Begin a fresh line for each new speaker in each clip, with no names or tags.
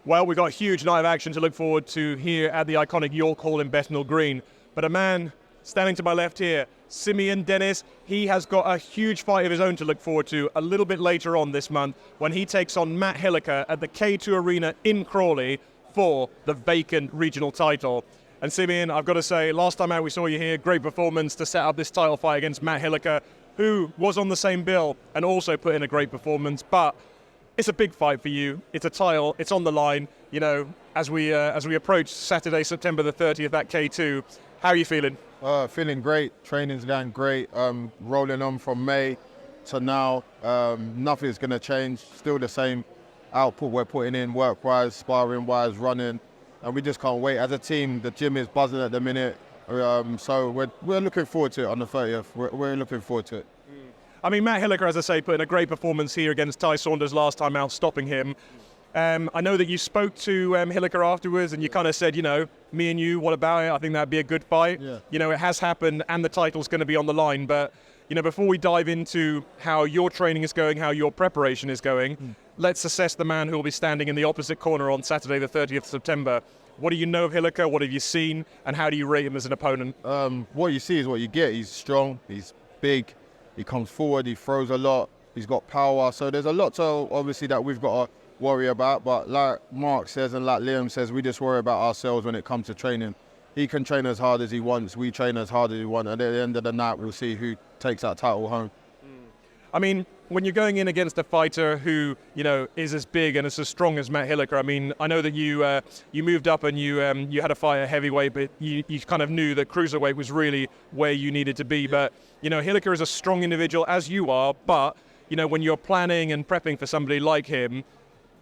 Well, we've got a huge night of action to look forward to here at the iconic York Hall in Bethnal Green. But a man standing to my left here, Simeon Dennis, he has got a huge fight of his own to look forward to a little bit later on this month when he takes on Matt Hilliker at the K2 Arena in Crawley for the vacant regional title. And Simeon, I've got to say, last time out we saw you here, great performance to set up this title fight against Matt Hilliker, who was on the same bill and also put in a great performance. But it's a big fight for you. It's a title. It's on the line. You know, as we approach Saturday, September the 30th at K2, how are you feeling?
Feeling great. Training's going great. Rolling on from May to now. Nothing's going to change. Still the same output we're putting in, work-wise, sparring-wise, running, and we just can't wait. As a team, the gym is buzzing at the minute. So we're looking forward to it on the 30th. We're looking forward to it.
I mean, Matt Hilliker, as I say, put in a great performance here against Ty Saunders last time out, stopping him. I know that you spoke to Hilliker afterwards and you kind of said, you know, me and you, what about it? I think that'd be a good fight.
Yeah.
You know, it has happened and the title's going to be on the line. But, you know, before we dive into how your training is going, how your preparation is going, let's assess the man who will be standing in the opposite corner on Saturday, the 30th of September. What do you know of Hilliker? What have you seen? And how do you rate him as an opponent?
What you see is what you get. He's strong. He's big. He comes forward, he throws a lot, he's got power. So there's a lot to obviously that we've got to worry about. But like Mark says and like Liam says, we just worry about ourselves when it comes to training. He can train as hard as he wants, we train as hard as we want, and at the end of the night we'll see who takes that title home.
I mean, when you're going in against a fighter who, you know, is as big and as strong as Matt Hilliker, I mean, I know that you moved up and you had a fight at heavyweight, but you kind of knew that cruiserweight was really where you needed to be. Yeah. But, you know, Hilliker is a strong individual, as you are, but, you know, when you're planning and prepping for somebody like him,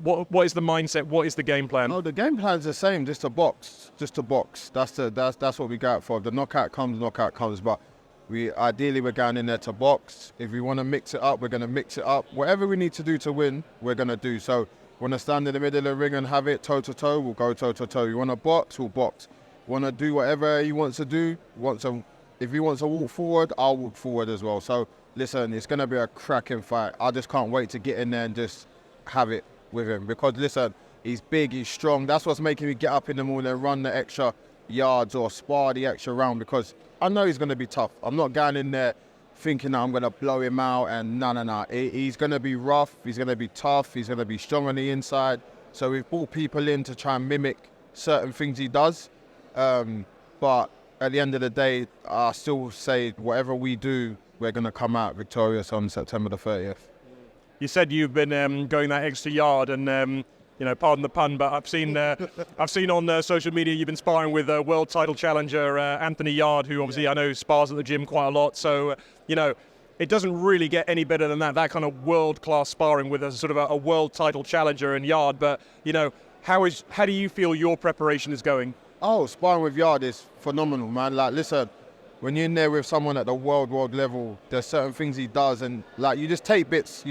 what is the mindset? What is the game plan?
Oh, the game plan's the same, just to box. That's what we got for. If the knockout comes, but ideally we're going in there to box. If we want to mix it up, we're going to mix it up. Whatever we need to do to win, we're going to do. So want to stand in the middle of the ring and have it toe-to-toe, we'll go toe-to-toe. You want to box, we'll box. Want to do whatever he wants to do. If he wants to walk forward, I'll walk forward as well. So listen, it's going to be a cracking fight. I just can't wait to get in there and just have it with him. Because listen, he's big, he's strong. That's what's making me get up in the morning and run the extra yards or spar the extra round, because I know he's going to be tough. I'm not going in there thinking that I'm going to blow him out and no. He's going to be rough, he's going to be tough, he's going to be strong on the inside. So we've brought people in to try and mimic certain things he does. But at the end of the day, I still say whatever we do, we're going to come out victorious on September the 30th.
You said you've been going that extra yard and you know, pardon the pun, but I've seen on social media you've been sparring with world title challenger Anthony Yard, who obviously I know spars at the gym quite a lot. So, you know, it doesn't really get any better than that kind of world-class sparring with a sort of a world title challenger in Yard. But, you know, how do you feel your preparation is going?
Oh, sparring with Yard is phenomenal, man. Like, listen, when you're in there with someone at the world level, there's certain things he does, and like you just take bits.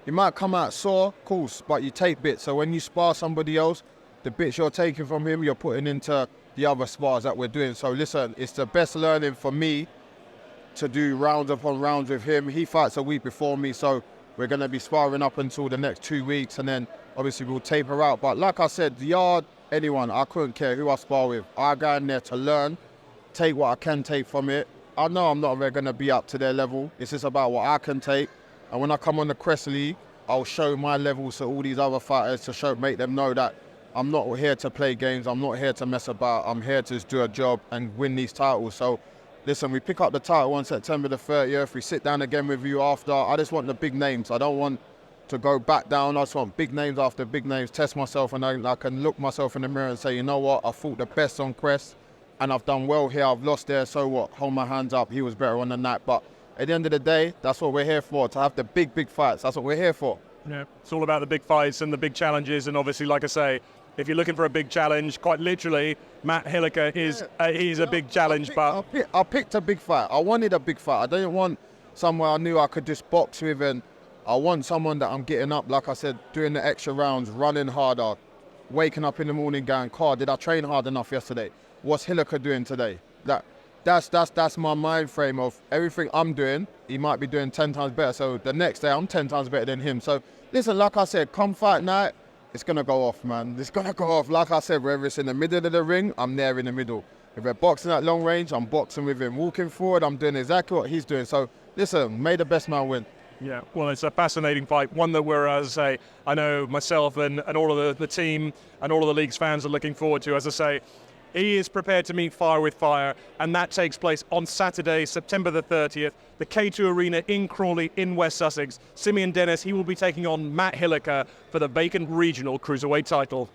You might come out sore, of course, but you take bits. So when you spar somebody else, the bits you're taking from him, you're putting into the other spars that we're doing. So listen, it's the best learning for me to do rounds upon rounds with him. He fights a week before me, so we're going to be sparring up until the next 2 weeks, and then obviously we'll taper out. But like I said, the Yard, anyone, I couldn't care who I spar with. I go in there to learn, take what I can take from it. I know I'm not going to be up to their level. It's just about what I can take. And when I come on the Crest League, I'll show my levels to all these other fighters to make them know that I'm not here to play games. I'm not here to mess about. I'm here to just do a job and win these titles. So listen, we pick up the title on September the 30th. We sit down again with you after. I just want the big names. I don't want to go back down. I just want big names after big names, test myself, and I can look myself in the mirror and say, you know what, I fought the best on Crest and I've done well here. I've lost there, so what? Hold my hands up. He was better on the night. But at the end of the day, that's what we're here for, to have the big fights. That's what we're here for.
Yeah, it's all about the big fights and the big challenges. And obviously, like I say, if you're looking for a big challenge, quite literally, Matt Hilliker is he's a big challenge.
I picked a big fight. I wanted a big fight. I didn't want somewhere I knew I could just box with, and I want someone that I'm getting up, like I said, doing the extra rounds, running harder, waking up in the morning going, "Car, did I train hard enough yesterday? What's Hilliker doing today?" That's my mind frame of everything I'm doing. He might be doing 10 times better. So the next day I'm 10 times better than him. So listen, like I said, come fight night, it's going to go off, man. It's going to go off. Like I said, whether it's in the middle of the ring, I'm there in the middle. If we're boxing at long range, I'm boxing with him. Walking forward, I'm doing exactly what he's doing. So, listen, may the best man win.
Yeah, well, it's a fascinating fight. One that we're, as I say, I know myself and all of the team and all of the league's fans are looking forward to. As I say, he is prepared to meet fire with fire, and that takes place on Saturday, September the 30th, the K2 Arena in Crawley in West Sussex. Simeon Dennis, he will be taking on Matt Hilliker for the vacant regional cruiserweight title.